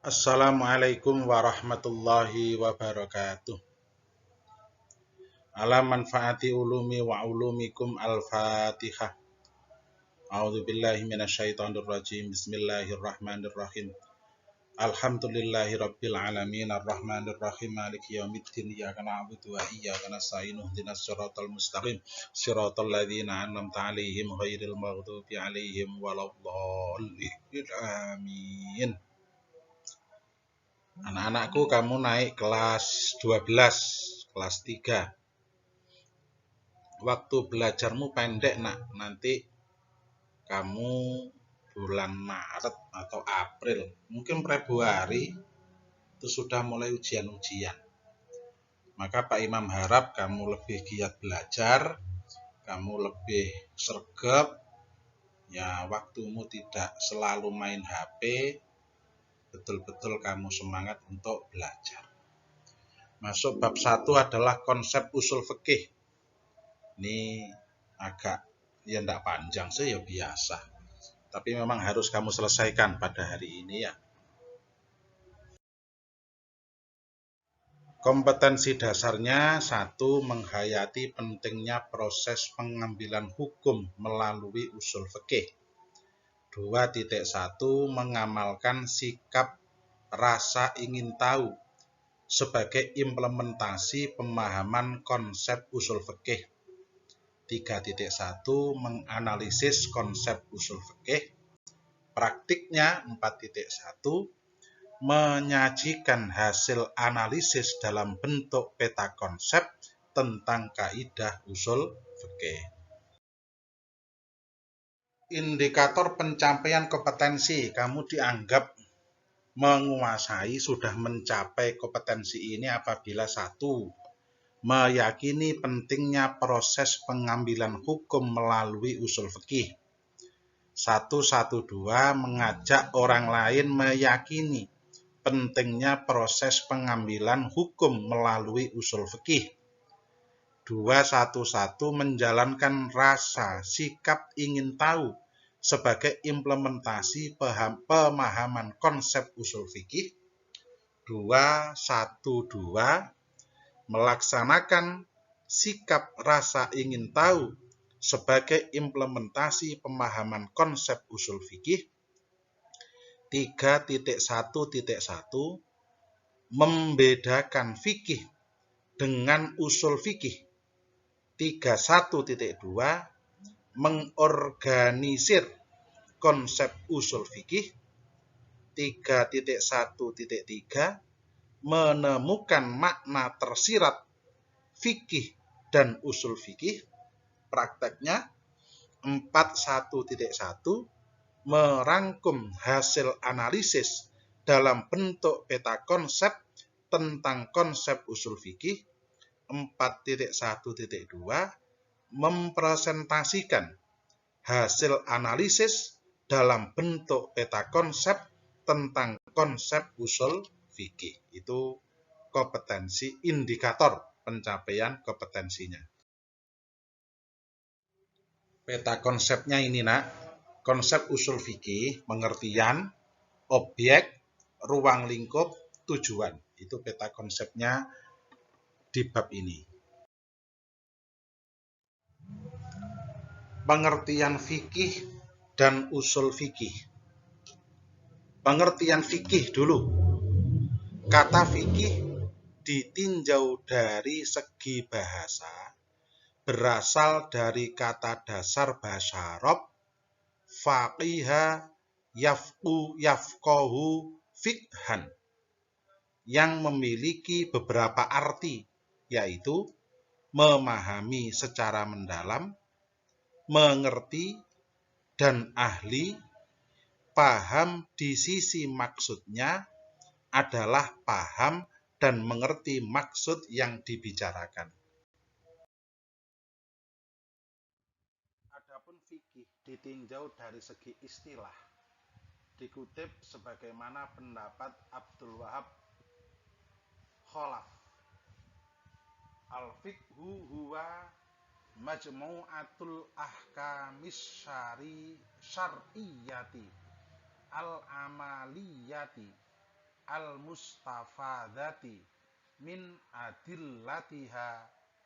Assalamualaikum warahmatullahi wabarakatuh. Ala manfaati ulumi wa ulumikum al-Fatihah. A'udzu billahi minasyaitonir rajim. Bismillahirrahmanirrahim. Alhamdulillahi rabbil alamin arrahmanir rahim maliki yaumiddin iyyaka na'budu wa iyyaka nasta'in ihdinas siratal mustaqim siratal ladzina an'amta 'alaihim ghairil maghdubi 'alaihim waladdallin. Amin. Anak-anakku, kamu naik kelas 12, kelas 3. Waktu belajarmu pendek, nak. Nanti kamu bulan Maret atau April, mungkin Februari, itu sudah mulai ujian-ujian. Maka Pak Imam harap kamu lebih giat belajar, kamu lebih sregep, ya waktumu tidak selalu main HP, betul-betul kamu semangat untuk belajar. Masuk bab 1 adalah konsep usul fikih. Ini agak ya enggak panjang sih, ya biasa. Tapi memang harus kamu selesaikan pada hari ini ya. Kompetensi dasarnya: 1. Menghayati pentingnya proses pengambilan hukum melalui usul fikih. 2.1 Mengamalkan sikap rasa ingin tahu sebagai implementasi pemahaman konsep usul fikih. 3.1 Menganalisis konsep usul fikih. Praktiknya 4.1 Menyajikan hasil analisis dalam bentuk peta konsep tentang kaidah usul fikih. Indikator pencapaian kompetensi: kamu dianggap menguasai, sudah mencapai kompetensi ini apabila 1. Meyakini pentingnya proses pengambilan hukum melalui usul fikih. 112 Mengajak orang lain meyakini pentingnya proses pengambilan hukum melalui usul fikih. 211 Menjalankan rasa sikap ingin tahu sebagai implementasi pemahaman konsep usul fikih. 212 Melaksanakan sikap rasa ingin tahu sebagai implementasi pemahaman konsep usul fikih. 3.1.1 Membedakan fikih dengan usul fikih. 31.2 Mengorganisir konsep usul fikih. 3.1.3 Menemukan makna tersirat fikih dan usul fikih. Prakteknya 41.1 Merangkum hasil analisis dalam bentuk peta konsep tentang konsep usul fikih. 4.1.2 Mempresentasikan hasil analisis dalam bentuk peta konsep tentang konsep usul fikih. Itu kompetensi, indikator pencapaian kompetensinya. Peta konsepnya ini, nak. Konsep usul fikih: pengertian, objek, ruang lingkup, tujuan. Itu peta konsepnya di bab ini. Pengertian fikih dan usul fikih. Pengertian fikih dulu. Kata fikih ditinjau dari segi bahasa berasal dari kata dasar bahasa Arab faqiha yafqahu fiqhan, yang memiliki beberapa arti, yaitu memahami secara mendalam, mengerti, dan ahli. Paham di sisi maksudnya adalah paham dan mengerti maksud yang dibicarakan. Adapun fikih ditinjau dari segi istilah. Dikutip sebagaimana pendapat Abdul Wahab Khalaf, al-fiqhu huwa majmu'atul ahkamis syar'iyyati al-amaliyati al-mustafadati min adillatiha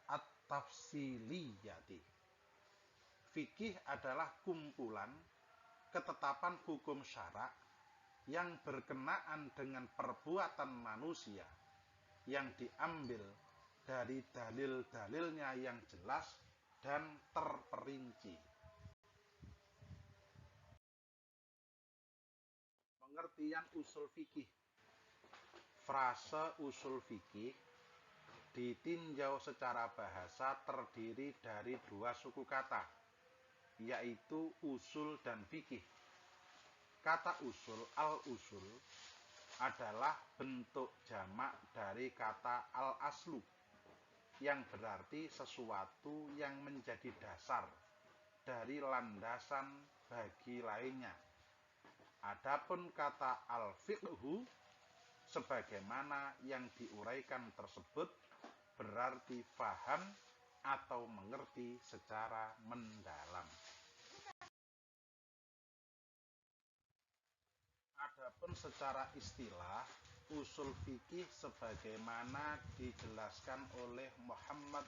at-tafsiliyati. Fikih adalah kumpulan ketetapan hukum syara' yang berkenaan dengan perbuatan manusia yang diambil dari dalil-dalilnya yang jelas dan terperinci. Pengertian usul fikih. Frase usul fikih ditinjau secara bahasa terdiri dari dua suku kata, yaitu usul dan fikih. Kata usul, al-usul, adalah bentuk jamak dari kata al-aslu, yang berarti sesuatu yang menjadi dasar dari landasan bagi lainnya. Adapun kata al-fiqhu, sebagaimana yang diuraikan tersebut, berarti faham atau mengerti secara mendalam. Adapun secara istilah, usul fikih sebagaimana dijelaskan oleh Muhammad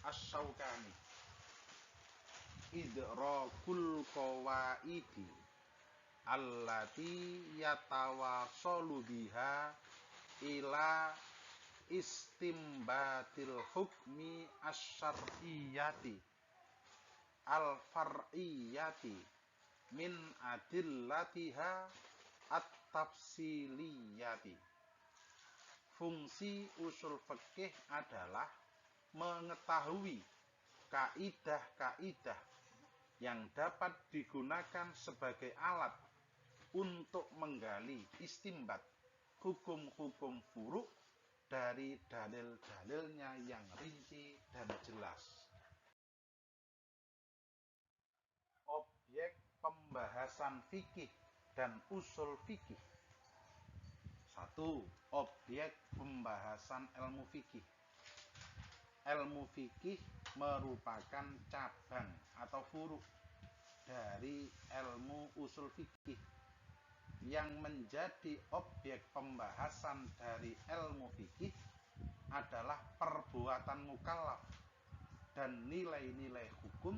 Asy-Syaukani, idrakul qawaidi allati yatawassalu biha ila istimbatil hukmi asy-syar'iyyati al-far'iyyati min adillatiha at-tafsiliyati. Fungsi usul fikih adalah mengetahui kaidah-kaidah yang dapat digunakan sebagai alat untuk menggali istimbat hukum-hukum furu' dari dalil-dalilnya yang rinci dan jelas. Objek pembahasan fikih dan usul fikih. 1. Objek pembahasan ilmu fikih. Ilmu fikih merupakan cabang atau furu' dari ilmu usul fikih. Yang menjadi objek pembahasan dari ilmu fikih adalah perbuatan mukallaf dan nilai-nilai hukum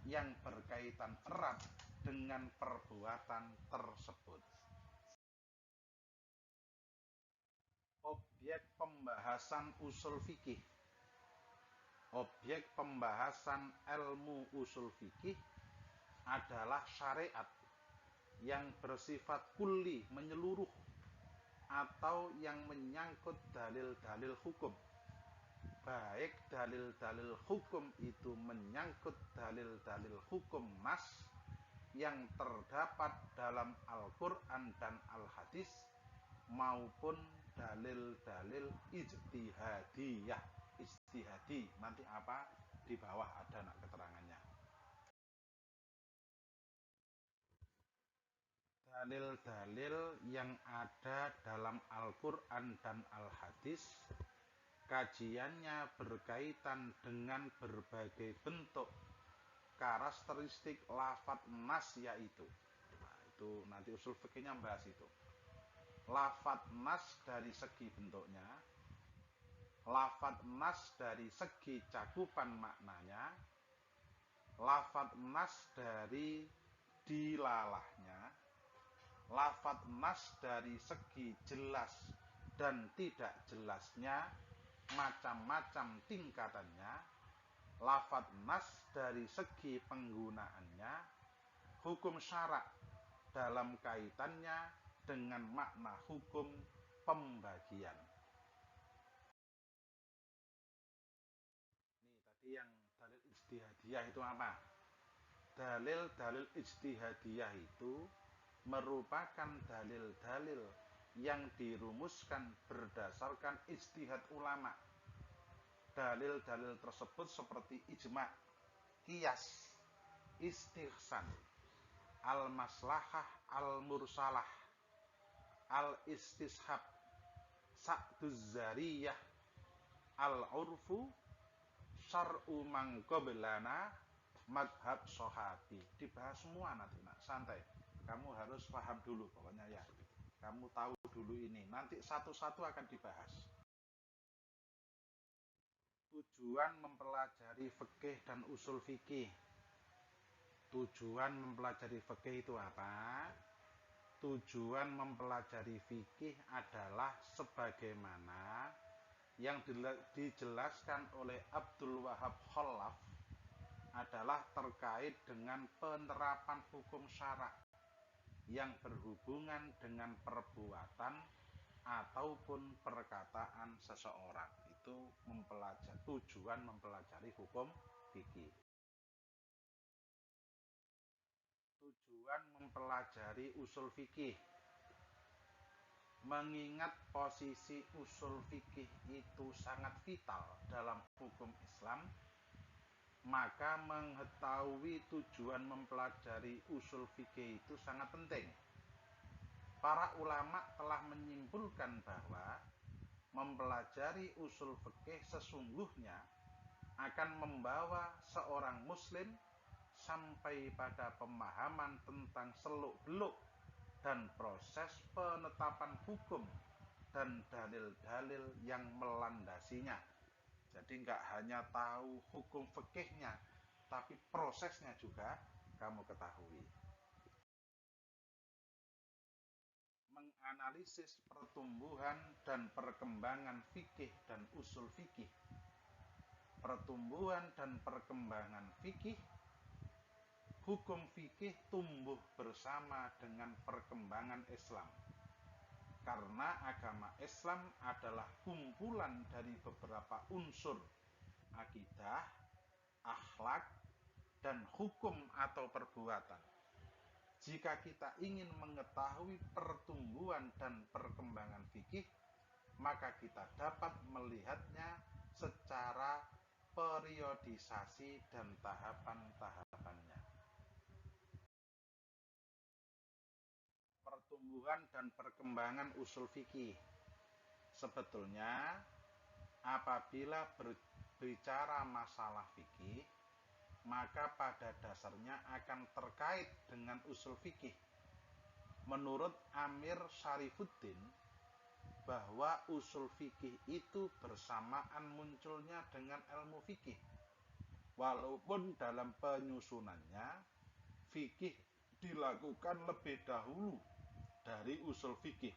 yang berkaitan erat dengan perbuatan tersebut. Objek pembahasan usul fikih. Objek pembahasan ilmu usul fikih adalah syariat yang bersifat kulli, menyeluruh, atau yang menyangkut dalil-dalil hukum. Baik dalil-dalil hukum itu menyangkut dalil-dalil hukum nas yang terdapat dalam Al-Quran dan Al-Hadis, maupun dalil-dalil ijtihadiyah. Ijtihadi nanti apa di bawah ada keterangannya. Dalil-dalil yang ada dalam Al-Quran dan Al-Hadis, kajiannya berkaitan dengan berbagai bentuk karakteristik lafadz nas, yaitu itu nanti usul fikihnya membahas itu. Lafadz nas dari segi bentuknya, lafadz nas dari segi cakupan maknanya, lafadz nas dari dilalahnya, lafadz nas dari segi jelas dan tidak jelasnya, macam-macam tingkatannya, lafadz nas dari segi penggunaannya, hukum syarak dalam kaitannya dengan makna hukum pembagian. Ini tadi yang dalil ijtihadiyah itu apa? Dalil-dalil ijtihadiyah itu merupakan dalil-dalil yang dirumuskan berdasarkan ijtihad ulama. Dalil-dalil tersebut seperti ijma', qiyas, istihsan, al-maslahah, al-mursalah, al-istishab, sa'duz zariyah, al-urfu, syar'u man qablana, madhab sahabi. Dibahas semua nanti, santai. Kamu harus paham dulu pokoknya ya. Kamu tahu dulu ini, nanti satu-satu akan dibahas. Tujuan mempelajari fikih dan usul fikih. Tujuan mempelajari fikih itu apa? Tujuan mempelajari fikih adalah sebagaimana yang dijelaskan oleh Abdul Wahab Khalaf adalah terkait dengan penerapan hukum syarak yang berhubungan dengan perbuatan ataupun perkataan seseorang. Itu tujuan mempelajari hukum fikih. Tujuan mempelajari usul fikih, mengingat posisi usul fikih itu sangat vital dalam hukum Islam, maka mengetahui tujuan mempelajari usul fikih itu sangat penting. Para ulama telah menyimpulkan bahwa mempelajari usul fikih sesungguhnya akan membawa seorang muslim sampai pada pemahaman tentang seluk-beluk dan proses penetapan hukum dan dalil-dalil yang melandasinya. Jadi nggak hanya tahu hukum fikihnya, tapi prosesnya juga kamu ketahui. Menganalisis pertumbuhan dan perkembangan fikih dan usul fikih. Pertumbuhan dan perkembangan fikih, hukum fikih tumbuh bersama dengan perkembangan Islam. Karena agama Islam adalah kumpulan dari beberapa unsur akidah, akhlak, dan hukum atau perbuatan. Jika kita ingin mengetahui pertumbuhan dan perkembangan fikih, maka kita dapat melihatnya secara periodisasi dan tahapan-tahapannya. Pertumbuhan dan perkembangan usul fikih. Sebetulnya apabila berbicara masalah fikih, maka pada dasarnya akan terkait dengan usul fikih. Menurut Amir Syarifuddin, bahwa usul fikih itu bersamaan munculnya dengan ilmu fikih. Walaupun dalam penyusunannya, fikih dilakukan lebih dahulu dari usul fikih.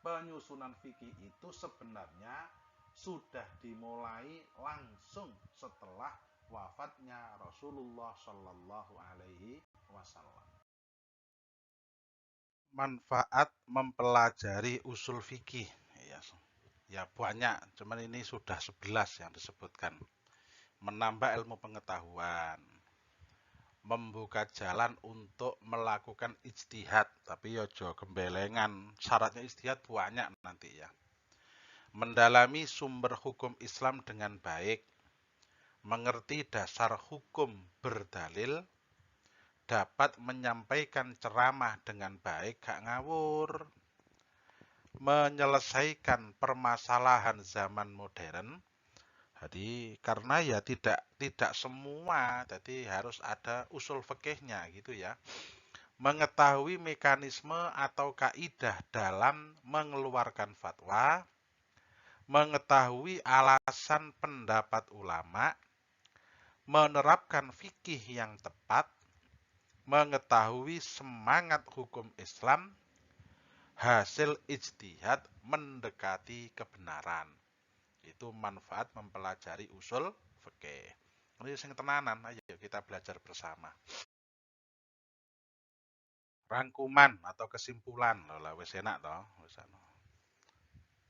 Penyusunan fikih itu sebenarnya sudah dimulai langsung setelah wafatnya Rasulullah Shallallahu Alaihi Wasallam. Manfaat mempelajari usul fikih, ya banyak, cuman ini sudah 11 yang disebutkan. Menambah ilmu pengetahuan, membuka jalan untuk melakukan ijtihad, tapi yojo gembelengan, syaratnya ijtihad banyak nanti ya. Mendalami sumber hukum Islam dengan baik, mengerti dasar hukum berdalil, dapat menyampaikan ceramah dengan baik, gak ngawur, menyelesaikan permasalahan zaman modern. Jadi karena ya tidak semua, jadi harus ada usul fikihnya gitu ya. Mengetahui mekanisme atau kaidah dalam mengeluarkan fatwa, mengetahui alasan pendapat ulama, menerapkan fikih yang tepat, mengetahui semangat hukum Islam, hasil ijtihad mendekati kebenaran. Itu manfaat mempelajari usul fikih. Ini sing tenanan, ayo kita belajar bersama. Rangkuman atau kesimpulan, lah wis enak toh, wis ana.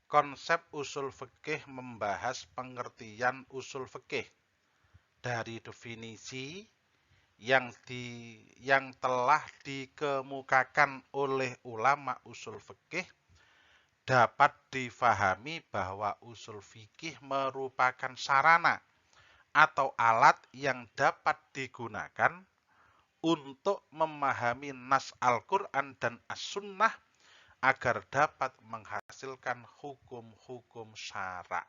Konsep usul fikih membahas pengertian usul fikih dari definisi yang telah dikemukakan oleh ulama usul fikih. Dapat difahami bahwa usul fikih merupakan sarana atau alat yang dapat digunakan untuk memahami nas Al-Quran dan As-Sunnah agar dapat menghasilkan hukum-hukum syara'.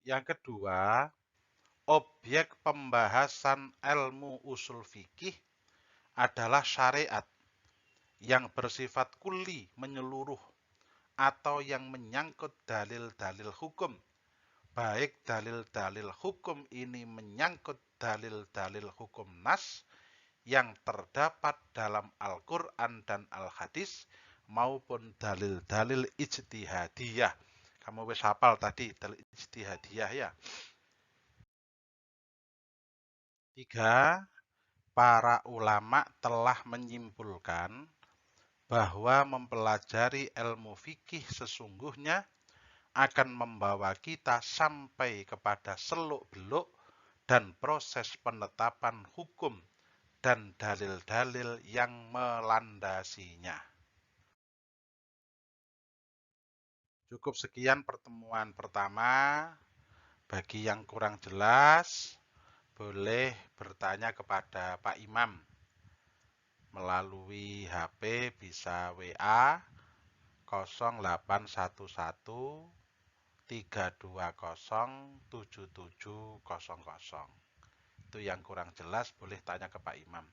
Yang kedua, objek pembahasan ilmu usul fikih adalah syariat yang bersifat kulli, menyeluruh, atau yang menyangkut dalil-dalil hukum, baik dalil-dalil hukum ini menyangkut dalil-dalil hukum nas yang terdapat dalam Al-Quran dan Al-Hadis maupun dalil-dalil ijtihadiyah. Kamu wis hafal tadi dalil ijtihadiyah ya. 3. Para ulama telah menyimpulkan bahwa mempelajari ilmu fikih sesungguhnya akan membawa kita sampai kepada seluk-beluk dan proses penetapan hukum dan dalil-dalil yang melandasinya. Cukup sekian pertemuan pertama. Bagi yang kurang jelas, boleh bertanya kepada Pak Imam melalui HP, bisa WA 0811 320 7700. Itu yang kurang jelas boleh tanya ke Pak Imam.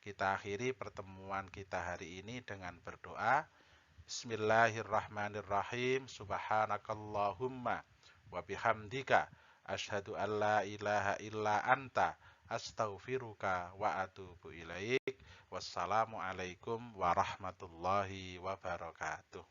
Kita akhiri pertemuan kita hari ini dengan berdoa. Bismillahirrahmanirrahim. Subhanakallahumma wa bihamdika asyhadu an la ilaha illa anta astaghfiruka wa atubu ilaik. Wassalamualaikum warahmatullahi wabarakatuh.